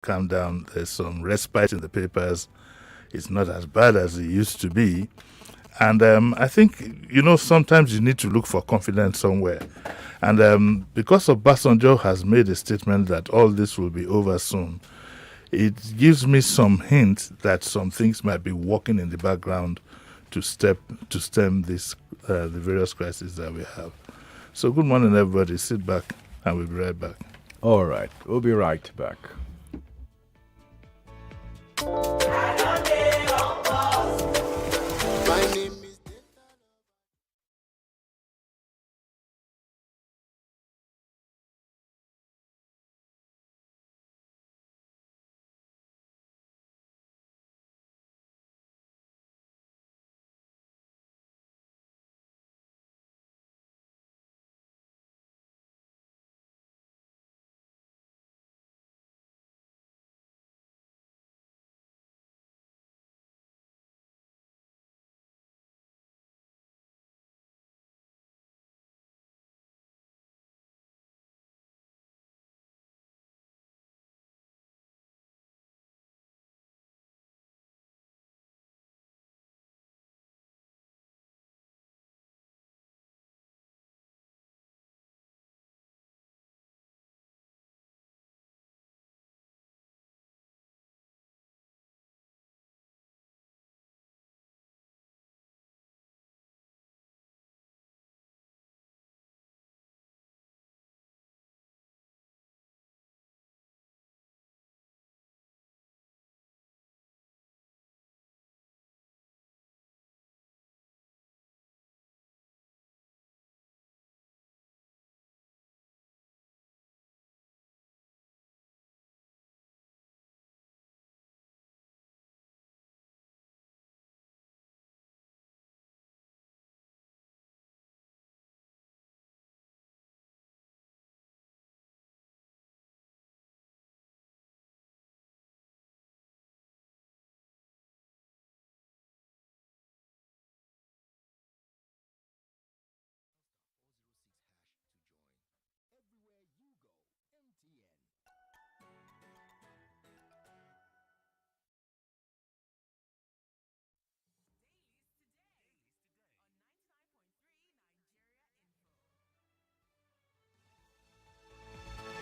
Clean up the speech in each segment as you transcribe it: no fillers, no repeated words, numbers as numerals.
calm down. There's some respite in the papers. It's not as bad as it used to be. And I think, sometimes you need to look for confidence somewhere. And because Obasanjo has made a statement that all this will be over soon, it gives me some hint that some things might be working in the background to stem the various crises that we have. So good morning, everybody. Sit back, and we'll be right back. All right, we'll be right back.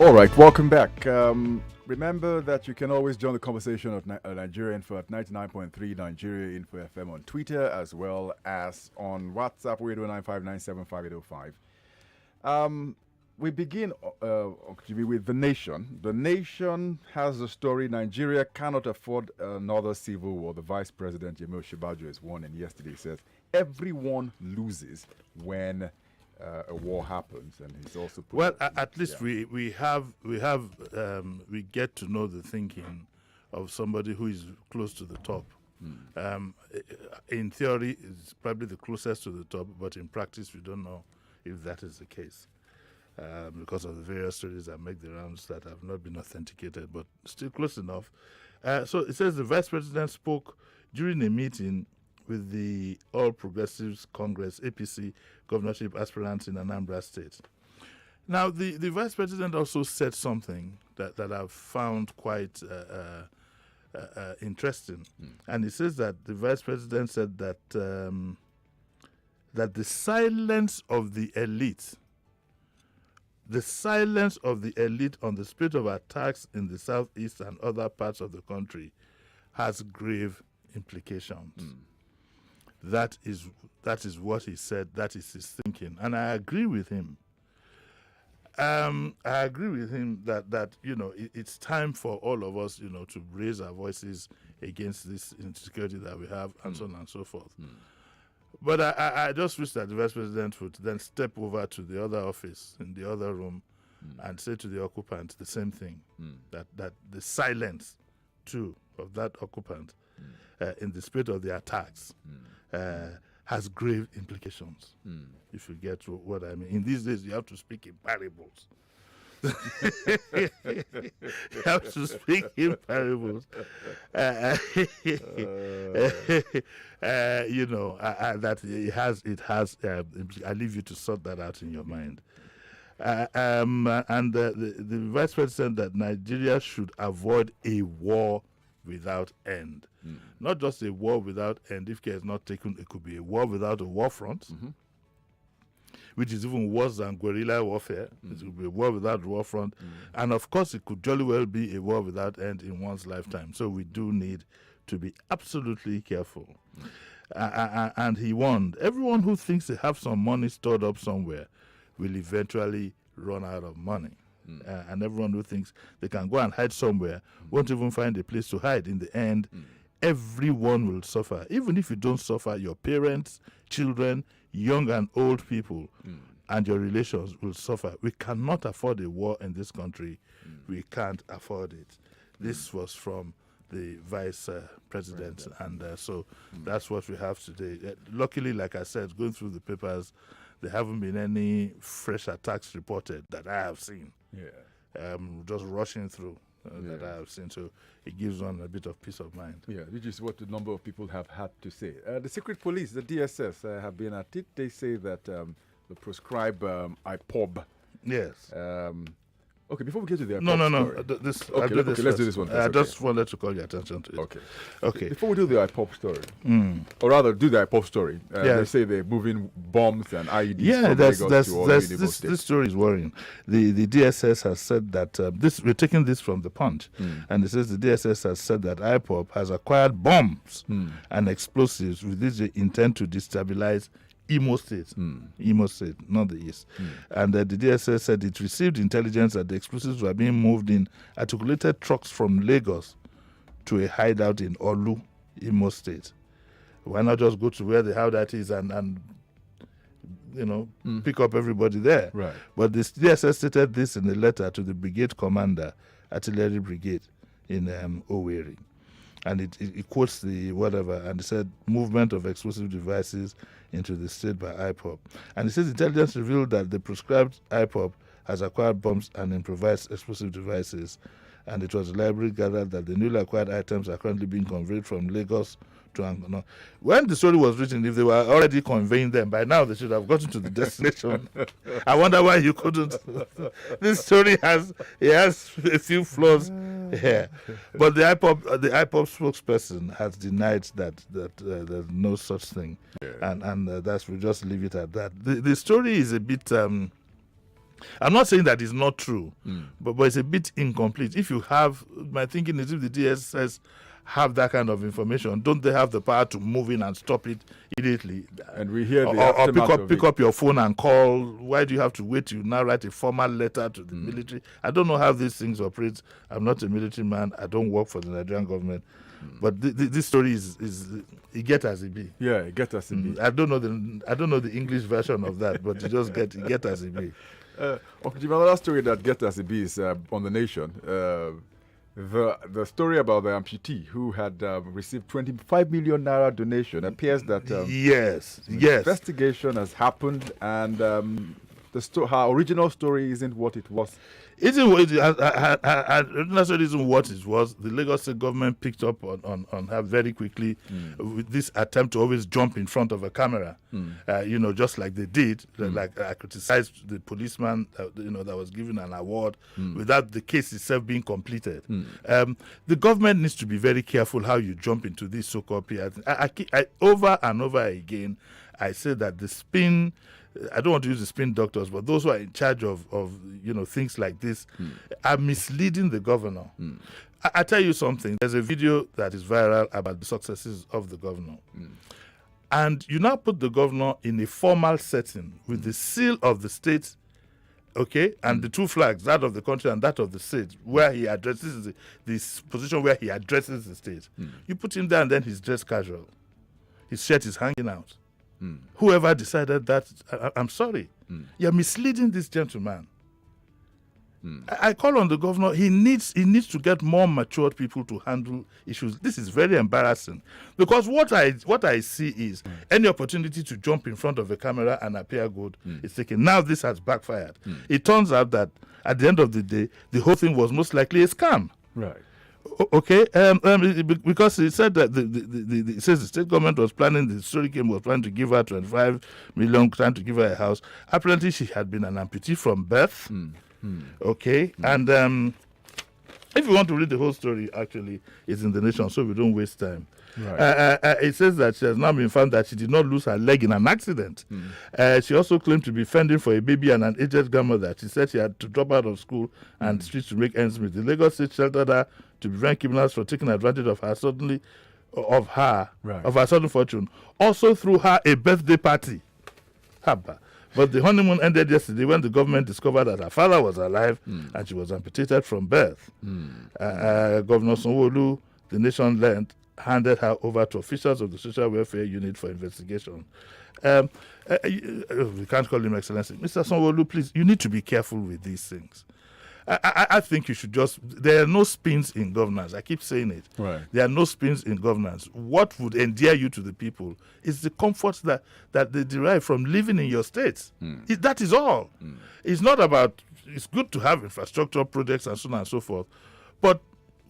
All right, welcome back. Remember that you can always join the conversation of Nigeria Info at 99.3 Nigeria Info FM on Twitter, as well as on WhatsApp, 0809597585. We begin, Jimmy, with The Nation. The Nation has the story: Nigeria cannot afford another civil war. The Vice President, Yemi Osinbajo, is warning yesterday. He says everyone loses when a war happens, and he's also well. At least we get to know the thinking of somebody who is close to the top. In theory, it's probably the closest to the top, but in practice, we don't know if that is the case because of the various stories that make the rounds that have not been authenticated, but still close enough. So it says the vice president spoke during a meeting with the All Progressives Congress (APC) governorship aspirants in Anambra State. Now, the vice president also said something that I've found quite interesting, and he says that the vice president said that that the silence of the elite on the spate of attacks in the southeast and other parts of the country has grave implications. That is what he said. That is his thinking, and I agree with him. I agree with him that it's time for all of us to raise our voices against this insecurity that we have, and so on and so forth. But I just wish that the vice president would then step over to the other office in the other room and say to the occupant the same thing, that the silence too of that occupant in the spirit of the attacks has grave implications. If you get what I mean. In these days, you have to speak in parables. You have to speak in parables. That it has. I leave you to sort that out in your mind. The vice president that Nigeria should avoid a war without end. Not just a war without end. If care is not taken, it could be a war without a war front, which is even worse than guerrilla warfare. It could be a war without a war front. And of course, it could jolly well be a war without end in one's lifetime. So we do need to be absolutely careful. And he warned, everyone who thinks they have some money stored up somewhere will eventually run out of money. And everyone who thinks they can go and hide somewhere won't even find a place to hide. In the end, everyone will suffer. Even if you don't suffer, your parents, children, young and old people, and your relations will suffer. We cannot afford a war in this country. We can't afford it. This was from the vice president, and so that's what we have today. Luckily, like I said, going through the papers, there haven't been any fresh attacks reported that I have seen. Just rushing through that I have seen, so it gives one a bit of peace of mind. Which is what a number of people have had to say. The secret police, the DSS, have been at it. They say that the proscribed IPOB. Yes. Okay, before we get to the no. Okay, let's do this one first. I just wanted to call your attention to it. Okay. Before we do the IPOB story, or rather do the IPOB story, they say they're moving bombs and IEDs from Lagos to all United States. This story is worrying. The DSS has said that we're taking this from the Punch, and it says the DSS has said that IPOB has acquired bombs and explosives with this they intend to destabilize Imo State, not the East. And the DSS said it received intelligence that the explosives were being moved in articulated trucks from Lagos to a hideout in Olu, Imo State. Why not just go to where the hideout is and pick up everybody there? Right. But the DSS stated this in a letter to the brigade commander, Artillery Brigade in Owerri. And it quotes the whatever, and it said movement of explosive devices into the state by IPOB. And it says intelligence revealed that the proscribed IPOB has acquired bombs and improvised explosive devices. And it was reliably gathered that the newly acquired items are currently being conveyed from Lagos to Angola. When the story was written, if they were already conveying them, by now they should have gotten to the destination. I wonder why you couldn't. This story has a few flaws here. But the IPOB spokesperson has denied that there's no such thing. And that's, we'll just leave it at that. The story is a bit... I'm not saying that it's not true, but it's a bit incomplete. If you have, my thinking is if the DSS have that kind of information, don't they have the power to move in and stop it immediately? And we hear or pick up your phone and call. Why do you have to wait to now write a formal letter to the military? I don't know how these things operate. I'm not a military man. I don't work for the Nigerian government. But this story is it get as it be. Yeah, it get as it be. I don't know the English version of that, but you just get as it be. Okay, another story that gets as it be is on the Nation. The story about the amputee who had received 25 million naira donation appears that yes, investigation has happened, and her original story isn't what it was. Isn't what it was. The Lagos State government picked up on her very quickly with this attempt to always jump in front of a camera, just like they did. Like I criticized the policeman, that was given an award without the case itself being completed. The government needs to be very careful how you jump into these so-called PR. I over and over again, I say that the spin. I don't want to use the spin doctors, but those who are in charge of things like this are misleading the governor. I tell you something. There's a video that is viral about the successes of the governor. And you now put the governor in a formal setting with the seal of the state, okay, and the two flags, that of the country and that of the state, where he addresses this position where he addresses the state. You put him there and then he's dressed casual. His shirt is hanging out. Whoever decided that, I'm sorry. You're misleading this gentleman. I call on the governor. He needs to get more matured people to handle issues. This is very embarrassing, because what I see is any opportunity to jump in front of a camera and appear good is taken. Now this has backfired. It turns out that at the end of the day, the whole thing was most likely a scam. Right. Okay, because he said that it says the state government was planning, the story came, was planning to give her 25 million, trying to give her a house. Apparently, she had been an amputee from birth. Okay, and if you want to read the whole story, actually, it's in the Nation, so we don't waste time. Right. It says that she has now been found that she did not lose her leg in an accident. She also claimed to be fending for a baby and an aged grandmother. She said she had to drop out of school and streets to make ends meet. The Lagos State sheltered her to prevent criminals from taking advantage of her sudden fortune. Also threw her a birthday party. Haba. But the honeymoon ended yesterday when the government discovered that her father was alive and she was amputated from birth. Governor Sanwo-Olu, the Nation learned, handed her over to officials of the Social Welfare Unit for investigation. We can't call him Excellency. Mr. Sanwo-Olu, please, you need to be careful with these things. I think you should there are no spins in governance. I keep saying it. Right. There are no spins in governance. What would endear you to the people is the comforts that they derive from living in your states. That is all. It's not about, it's good to have infrastructure projects and so on and so forth, but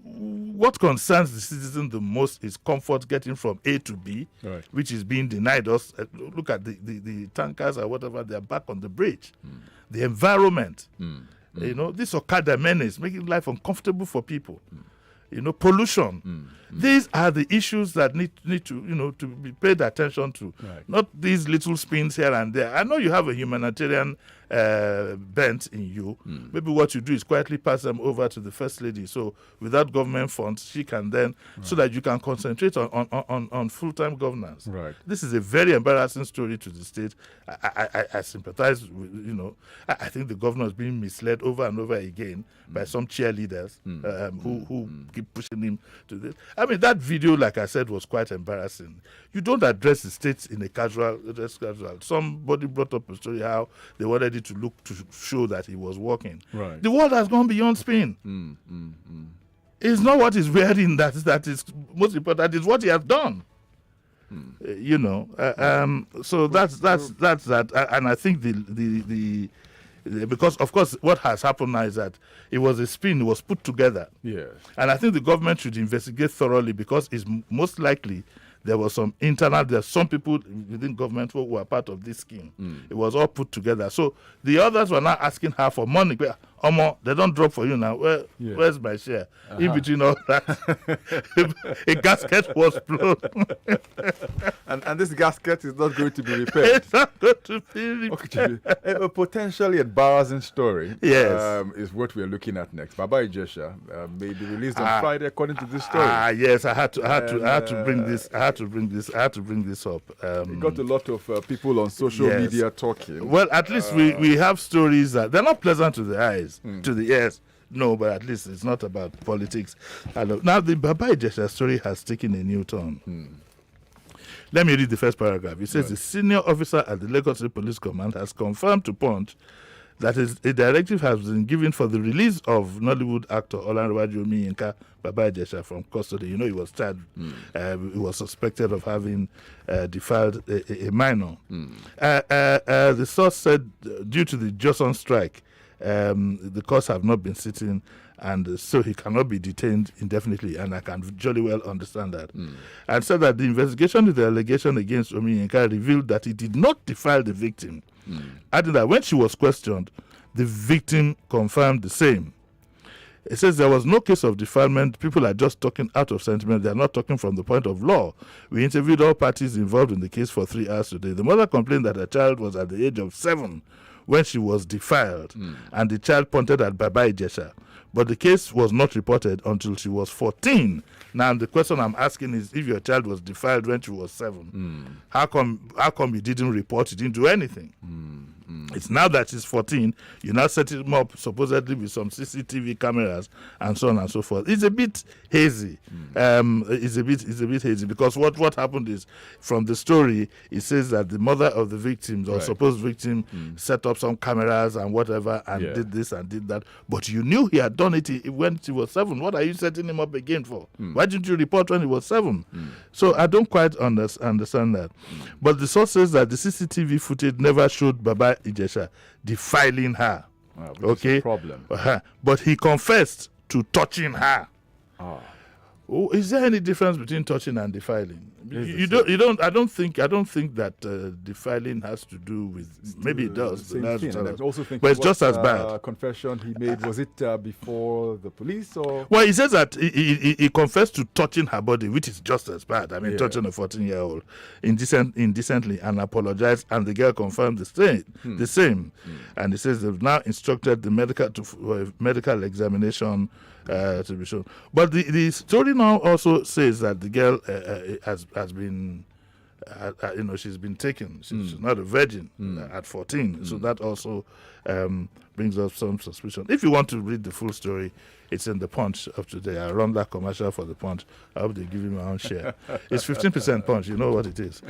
what concerns the citizen the most is comfort getting from A to B, Right. which is being denied us. Look at the tankers or whatever, they're back on the bridge. The environment. This Okada menace, making life uncomfortable for people. Pollution. These are the issues that need to, to be paid attention to. Right. Not these little spins here and there. I know you have a humanitarian bent in you. Maybe what you do is quietly pass them over to the First Lady. So without government funds, she can then, so that you can concentrate on full-time governance. Right. This is a very embarrassing story to the state. I sympathize with, I think the governor is being misled over and over again by some cheerleaders who keep pushing him to this. I mean, that video, like I said, was quite embarrassing. You don't address the states in a casual. Somebody brought up a story how they wanted it to look to show that he was walking. Right. The world has gone beyond spin. It's not what he's wearing that is most important. It's what he has done. So that's that. And I think the because of course what has happened now is that it was a spin, it was put together. Yes. And I think the government should investigate thoroughly, because it's most likely there's some people within government who were part of this scheme. It was all put together. So the others were now asking her for money. Omo, they don't drop for you now. Where's my share? In between all that, a gasket was blown. and this gasket is not going to be repaired. It's not going to be repaired. Okay. A potentially embarrassing story. Yes. Is what we're looking at next. Baba Ijesha may be released on Friday, according to this story. Yes. I had to bring this. I had to bring this up. It got a lot of people on social media talking. Well, at least we have stories that they're not pleasant to the eyes. To the ears, no, but at least it's not about politics. Now, the Baba Ijesha story has taken a new turn. Let me read the first paragraph. It says, the senior officer at the Lagos State Police Command has confirmed to Punch that a directive has been given for the release of Nollywood actor Olanrewaju Omiyinka Baba Ijesha from custody. He was charged. He was suspected of having defiled a minor. The source said, due to the Johnson strike, the courts have not been sitting, and so he cannot be detained indefinitely, and I can jolly well understand that. And said that the investigation with the allegation against Omiyinka revealed that he did not defile the victim, adding that when she was questioned, the victim confirmed the same. It says there was no case of defilement. People are just talking out of sentiment. They are not talking from the point of law. We interviewed all parties involved in the case for 3 hours today. The mother complained that her child was at the age of 7 when she was defiled, and the child pointed at Baba Ijesha. But the case was not reported until she was 14. Now, the question I'm asking is, if your child was defiled when she was 7, how come you didn't report? You didn't do anything? It's now that she's 14, you now set him up supposedly with some CCTV cameras and so on and so forth. It's a bit hazy. It's a bit hazy, because what happened is, from the story, it says that the mother of the victims or supposed victim set up some cameras and whatever and did this and did that. But you knew he had done it when he was 7. What are you setting him up again for? Why didn't you report when he was 7? So I don't quite understand that. But the source says that the CCTV footage never showed Baba Ijesha defiling her. Which is a problem. But he confessed to touching her. Oh, is there any difference between touching and defiling? I don't think that defiling has to do with. Maybe it does. Same thing. And I also think but it's just as bad. Confession he made, was it before the police or? Well, he says that he confessed to touching her body, which is just as bad. I mean, touching a 14-year-old indecently, and apologized, and the girl confirmed the same. And he says they've now instructed the medical examination to be shown. But the story now also says that the girl has been, she's been taken. She's not a virgin at 14. So that also brings up some suspicion. If you want to read the full story, it's in the Punch of today. I run that commercial for the Punch. I hope they give me my own share. It's 15% Punch. You know what it is.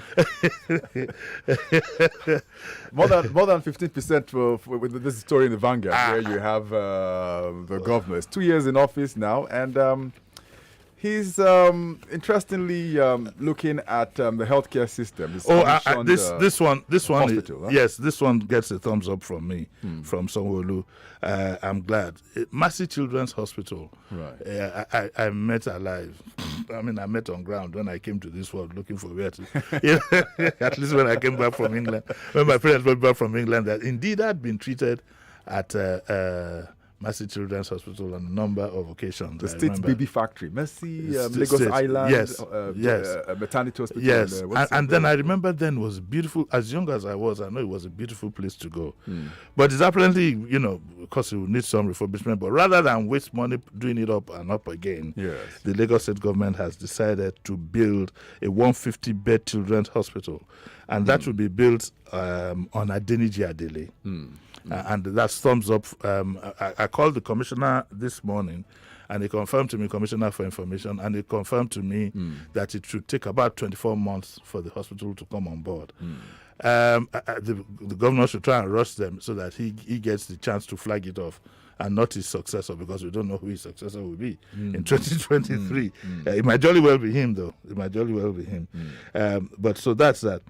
more than 15% for with this story in the Vanguard, where you have the governor. It's 2 years in office now, and he's interestingly looking at the healthcare system. This one, hospital, yes, this one gets a thumbs up from me, from Sanwo-Olu. I'm glad. Mercy Children's Hospital. Right. I met alive. I mean, I met on ground when I came to this world looking for where to. At least when I came back from England, when my parents went back from England, that indeed I'd been treated at Mercy Children's Hospital on a number of occasions. The State Baby Factory, Mercy, Lagos Island, Maternity Hospital. Yes, and then I remember then was beautiful. As young as I was, I know it was a beautiful place to go. But it's apparently, because it will need some refurbishment. But rather than waste money doing it up and up again, the Lagos State government has decided to build a 150-bed children's hospital. And that will be built on Adeniji Adele. And that's thumbs up. I called the commissioner this morning, and he confirmed to me, Commissioner for Information, and he confirmed to me that it should take about 24 months for the hospital to come on board. The governor should try and rush them so that he gets the chance to flag it off, and not his successor, because we don't know who his successor will be in 2023. It might jolly well be him, though. It might jolly well be him. But so that's that.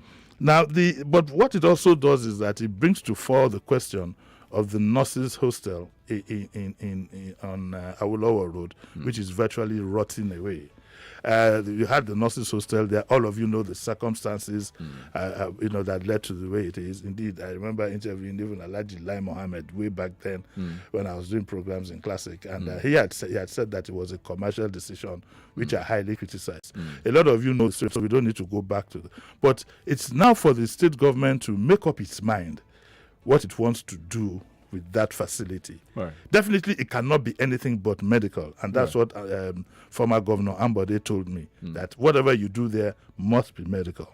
Now, but what it also does is that it brings to fore the question of the nurses' hostel on Awolowo Road, which is virtually rotting away. You had the nurses' hostel there. All of you know the circumstances, that led to the way it is. Indeed, I remember interviewing even Alhaji Lai Mohammed way back then when I was doing programs in Classic, and he had said that it was a commercial decision, which I highly criticized. A lot of you know, so we don't need to go back to it. But it's now for the state government to make up its mind what it wants to do with that facility. Right. Definitely, it cannot be anything but medical, and that's what former Governor Ambode told me, that whatever you do there must be medical,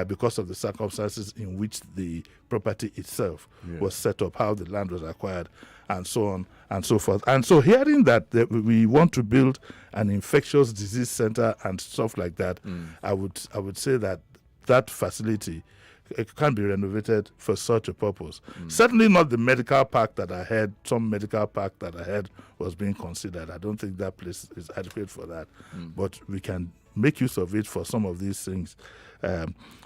because of the circumstances in which the property itself was set up, how the land was acquired, and so on and so forth. And so hearing that we want to build an infectious disease center and stuff like that, I would say that facility, it can be renovated for such a purpose. Certainly not the medical park that I heard. Some medical park that I heard was being considered. I don't think that place is adequate for that. But we can make use of it for some of these things.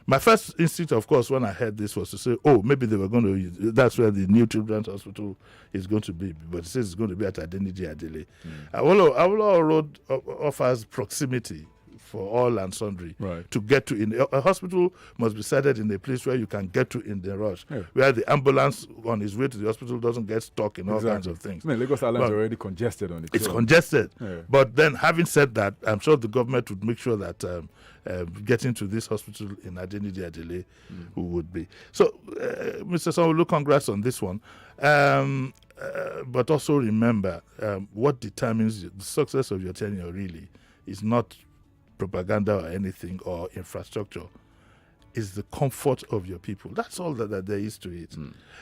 My first instinct, of course, when I heard this was to say, maybe they were going to use, that's where the new children's hospital is going to be. But it says it's going to be at Adeniji Adele. Awolowo Road offers proximity for all and sundry to get to. A hospital must be sited in a place where you can get to in the rush, where the ambulance on his way to the hospital doesn't get stuck in all kinds of things. I mean, Lagos Island is already congested on it. It's congested. But then, having said that, I'm sure the government would make sure that getting to this hospital in Adeniji Adele would be. So, Mr. Sanwo-Olu, congrats on this one. But also remember, what determines the success of your tenure really is not propaganda or anything or infrastructure, is the comfort of your people. That's all that there is to it.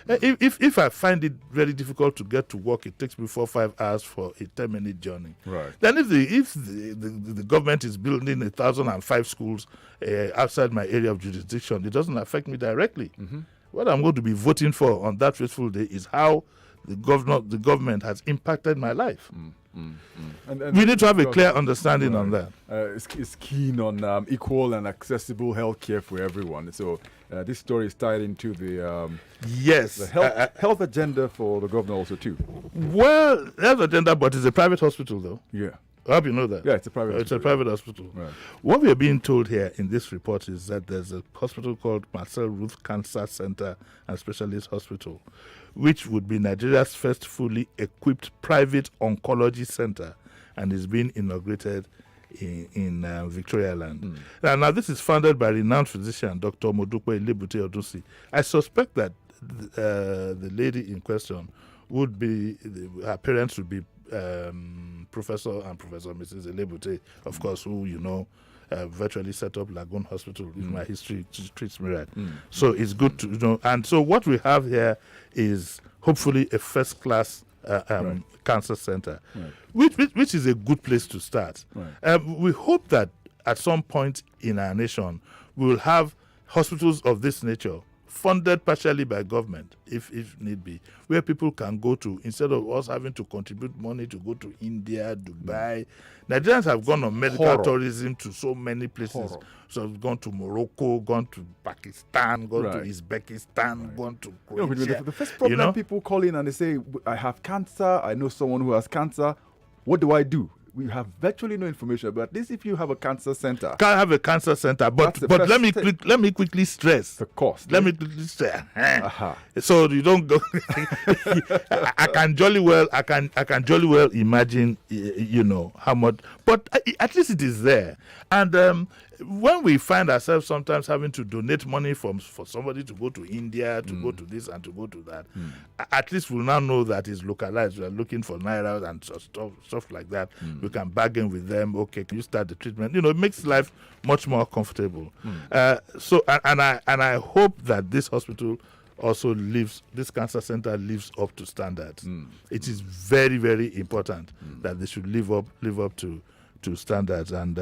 If I find it very difficult to get to work, it takes me 4 or 5 hours for a 10-minute journey. Then if the government is building 1,005 schools outside my area of jurisdiction, it doesn't affect me directly. What I'm going to be voting for on that fateful day is how the government has impacted my life. And we need to have a clear understanding on that. It's keen on equal and accessible health care for everyone. So this story is tied into the health agenda for the governor also too. Well, health agenda, but it's a private hospital though. Yeah. I hope you know that. Yeah, it's a private It's hospital. a private hospital. Right. What we are being told here in this report is that there's a hospital called Marcel Ruth Cancer Center and Specialist Hospital, which would be Nigeria's first fully equipped private oncology center and is being inaugurated in Victoria Land. Now, this is founded by renowned physician Dr. Modupe Ilebute Odusi. I suspect that the lady in question would be, her parents would be Professor and Professor Mrs. Ilebute, of course, who virtually set up Lagoon Hospital, if my history treats me right. So it's good to know. And so what we have here is hopefully a first-class cancer center, which is a good place to start. We hope that at some point in our nation, we will have hospitals of this nature funded partially by government, if need be, where people can go to, instead of us having to contribute money to go to India, Dubai. Nigerians have gone on medical tourism to so many places. So we've gone to Morocco, gone to Pakistan, gone to Uzbekistan, gone to Croatia. The first problem, people call in and they say, I have cancer, I know someone who has cancer, what do I do? We have virtually no information, but at least if you have a cancer center. Can't have a cancer center, but let me quickly stress the cost. Let me quickly stress. So you don't go. I can jolly well imagine, how much, but at least it is there. And when we find ourselves sometimes having to donate money for somebody to go to India, to go to this and to go to that, at least we'll now know that it's localized. We are looking for naira and stuff like that. We can bargain with them. Okay, can you start the treatment? It makes life much more comfortable. So I hope that this hospital also this cancer center lives up to standards. It is very, very important that they should live up to standards, and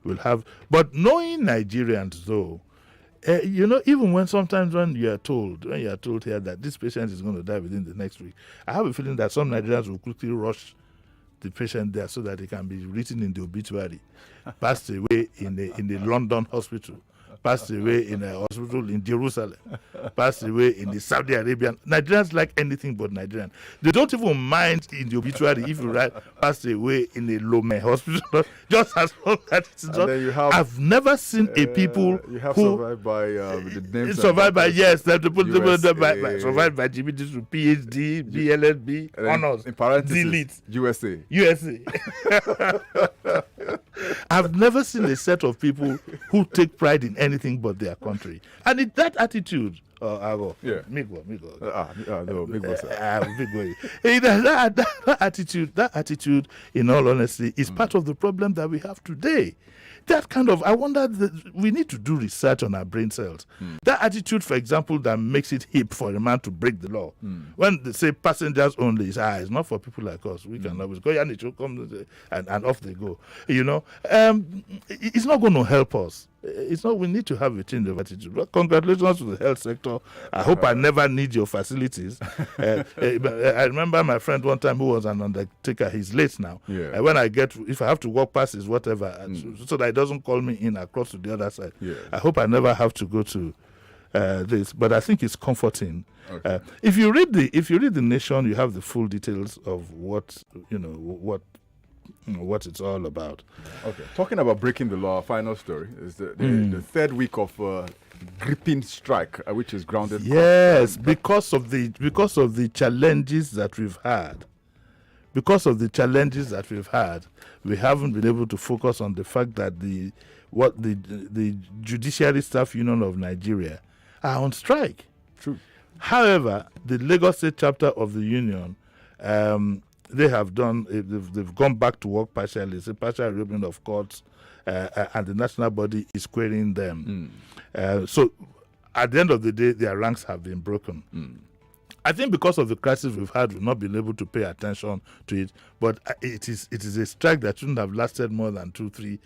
we'll have. But knowing Nigerians, though, even when you are told here that this patient is going to die within the next week, I have a feeling that some Nigerians will quickly rush the patient there so that it can be written in the obituary. Passed away in the London hospital. Passed away in a hospital in Jerusalem. Passed away in the Saudi Arabian. Nigerians like anything but Nigerian. They don't even mind in the obituary if you write passed away in a Lome hospital. Just as long as it's not. I've never seen a people who survived by the names. Survived by survived by Jimi, Disu, PhD, BLLB, honors, in parentheses, delete, USA. I've never seen a set of people who take pride in anything but their country. And that attitude, Aghogho. Yeah. Migo. No, big boss. That attitude, in all honesty, is part of the problem that we have today. I wonder, we need to do research on our brain cells. That attitude, for example, that makes it hip for a man to break the law. When they say passengers only, it's not for people like us. We can always go, and off they go. It's not going to help us. We need to have a change of attitude. Well, congratulations to the health sector. I hope I never need your facilities. I remember my friend one time who was an undertaker. He's late now. Yeah. If I have to walk past his whatever, so that he doesn't call me in across to the other side. Yeah. I hope I never have to go to this, but I think it's comforting. Okay. If you read the Nation, you have the full details of what it's all about. Okay. Talking about breaking the law, final story is the third week of gripping strike, which is grounded. Yes, because of the challenges that we've had. Because of the challenges that we've had, we haven't been able to focus on the fact that the Judiciary Staff Union of Nigeria are on strike. True. However, the Lagos State chapter of the union, they've gone back to work partially. It's a partial reopening of courts, and the national body is querying them. So at the end of the day, their ranks have been broken. I think because of the crisis we've had, we've not been able to pay attention to it. But it is a strike that shouldn't have lasted more than 3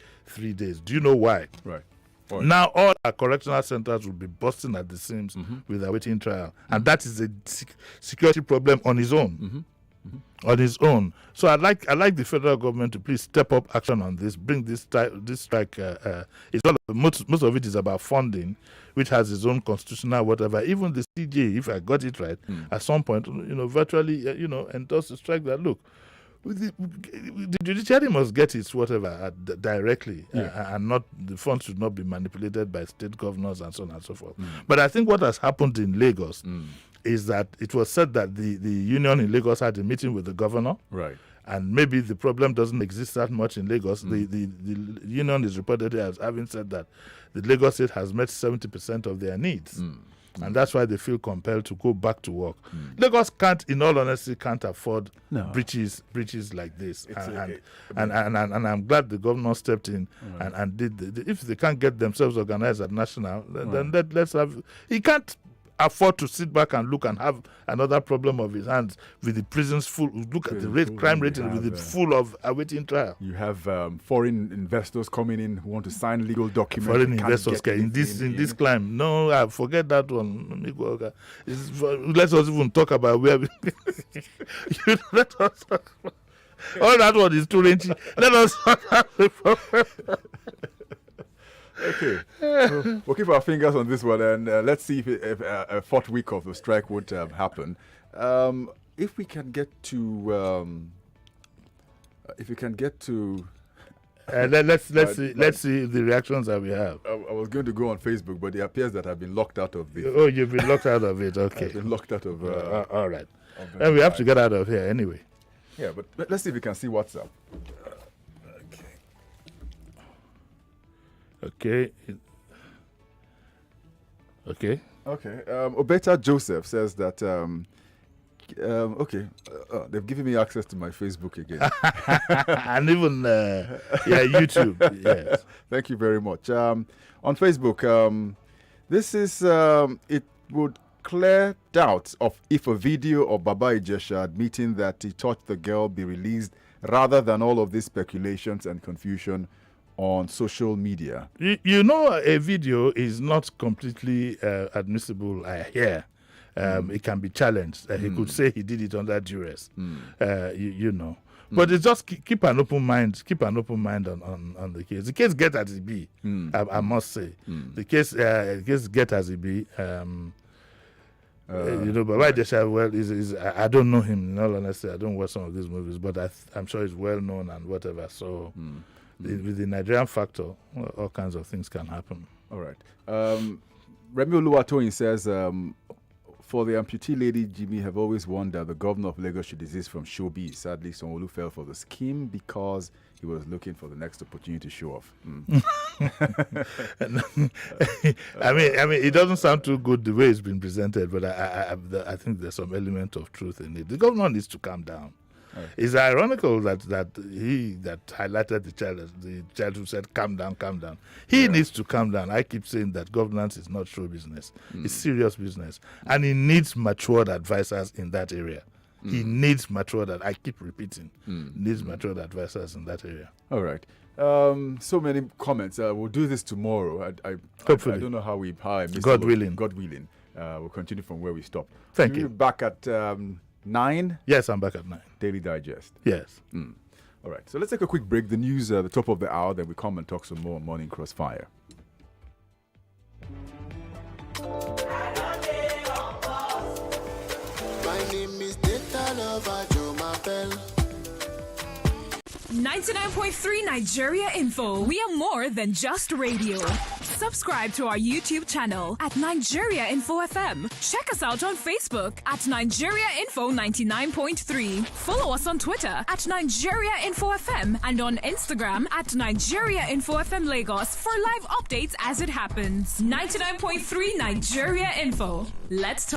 days. Do you know why? Right. Now all our correctional centers will be busting at the seams with awaiting trial, and that is a security problem on its own. On its own. So I'd like the federal government to please step up action on this. Bring this strike. It's all most of it is about funding, which has its own constitutional whatever. Even the CJ, if I got it right, at some point, virtually, endorsed the strike that look, the judiciary must get its whatever directly, and not the funds should not be manipulated by state governors and so on and so forth. But I think what has happened in Lagos is that it was said that the union in Lagos had a meeting with the governor. Right. And maybe the problem doesn't exist that much in Lagos. The union is reported as having said that the Lagos state has met 70% of their needs. And that's why they feel compelled to go back to work. Lagos in all honesty, can't afford breaches like this. And I'm glad the governor stepped in and did. If they can't get themselves organized at national, then let's have. He can't afford to sit back and look and have another problem of his hands with the prisons full. Look at the crime rate with it full of awaiting trial. You have foreign investors coming in who want to sign legal documents. Foreign investors in this climate. No, I forget that one. Let's us even talk about where we. Let us talk about. All that one is too ranchy. Let us talk about. Okay, we'll keep our fingers on this one, and let's see if a fourth week of the strike would happen. If we can get to, let's see the reactions that we have. I was going to go on Facebook, but it appears that I've been locked out of the. Oh, you've been locked out of it. Okay, I've been locked out of. All right, and we have to get out of here anyway. Yeah, but let's see if we can see WhatsApp. Okay. Obeta Joseph says that. They've given me access to my Facebook again, and even YouTube. Yes. Thank you very much. On Facebook, this is it would clear doubts of if a video of Baba Ijesha admitting that he taught the girl be released, rather than all of these speculations and confusion on social media. A video is not completely admissible here. It can be challenged. He could say he did it under duress. But it's just keep an open mind. Keep an open mind on the case. The case get as it be. I must say, the case get as it be. Baba Ijesha, is I don't know him. In all honesty, I don't watch some of these movies, but I'm sure he's well known and whatever. So. With the Nigerian factor, all kinds of things can happen. All right. Remy Oluwatoyin says, for the amputee lady, Jimi have always wondered the governor of Lagos should desist from showbiz. Sadly, Sanwo-Olu fell for the scheme because he was looking for the next opportunity to show off. I mean, it doesn't sound too good the way it's been presented, but I think there's some element of truth in it. The governor needs to calm down. Right. It's ironical that he highlighted the child who said, calm down. He needs to calm down. I keep saying that governance is not show business. It's serious business. And he needs matured advisors in that area. He needs matured, I keep repeating, needs matured advisors in that area. All right. So many comments. We'll do this tomorrow. Hopefully. I don't know how I missed God willing. God willing. We'll continue from where we stopped. Thank you. Back at 9? Yes, I'm back at 9. Daily Digest. Yes. All right. So let's take a quick break. The news at the top of the hour. Then we come and talk some more Morning Crossfire. My name is Data Lover Joe Mabel. 99.3 Nigeria Info. We are more than just radio. Subscribe to our YouTube channel at Nigeria Info FM. Check us out on Facebook at Nigeria Info 99.3. Follow us on Twitter at Nigeria Info FM and on Instagram at Nigeria Info FM Lagos for live updates as it happens. 99.3 Nigeria Info. Let's talk.